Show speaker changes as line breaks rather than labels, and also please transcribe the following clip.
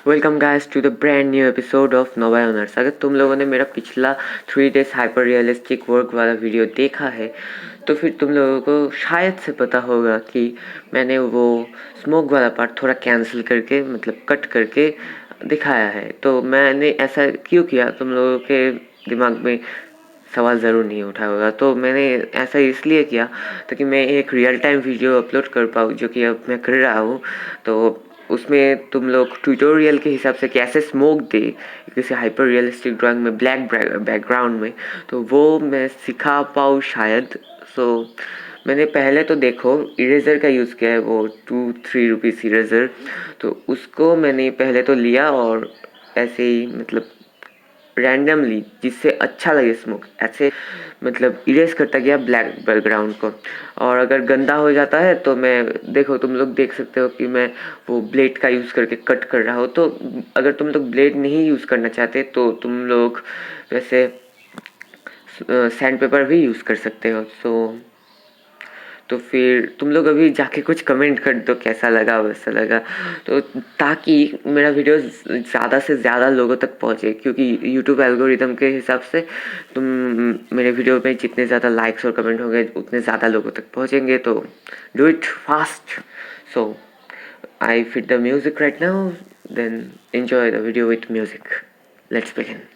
Welcome guys to the brand new episode of Nabayan arts. अगर तुम लोगों ने मेरा पिछला 3 days हाइपर रियलिस्टिक वर्क वाला वीडियो देखा है तो फिर तुम लोगों को शायद से पता होगा कि मैंने वो स्मोक वाला पार्ट थोड़ा कैंसिल करके मतलब कट करके दिखाया है। तो मैंने ऐसा क्यों किया, तुम लोगों के दिमाग में सवाल ज़रूर नहीं उठा होगा। तो मैंने ऐसा इसलिए किया ताकि मैं एक रियल टाइम वीडियो अपलोड कर पाऊँ, जो कि अब मैं कर रहा हूँ। तो उसमें तुम लोग ट्यूटोरियल के हिसाब से कैसे स्मोक दे किसी हाइपर रियलिस्टिक ड्राइंग में ब्लैक बैकग्राउंड में, तो वो मैं सिखा पाऊँ शायद। सो मैंने पहले तो देखो इरेज़र का यूज़ किया है, वो 2-3 रुपीज़ इरेज़र। तो उसको मैंने पहले तो लिया और ऐसे ही मतलब रैंडमली जिससे अच्छा लगे स्मोक ऐसे मतलब इरेज करता गया ब्लैक बैकग्राउंड को। और अगर गंदा हो जाता है तो मैं देखो तुम लोग देख सकते हो कि मैं वो ब्लेड का यूज़ करके कट कर रहा हूँ। तो अगर तुम लोग ब्लेड नहीं यूज़ करना चाहते तो तुम लोग वैसे सैंड पेपर भी यूज़ कर सकते हो। तो फिर तुम लोग अभी जाके कुछ कमेंट कर दो कैसा लगा वैसा लगा, तो ताकि मेरा वीडियो ज़्यादा से ज़्यादा लोगों तक पहुँचे। क्योंकि यूट्यूब एल्गोरिदम के हिसाब से तुम मेरे वीडियो में जितने ज़्यादा लाइक्स और कमेंट होंगे उतने ज़्यादा लोगों तक पहुँचेंगे। तो do it fast. So I fit the music right now, then enjoy the video with music. Let's begin.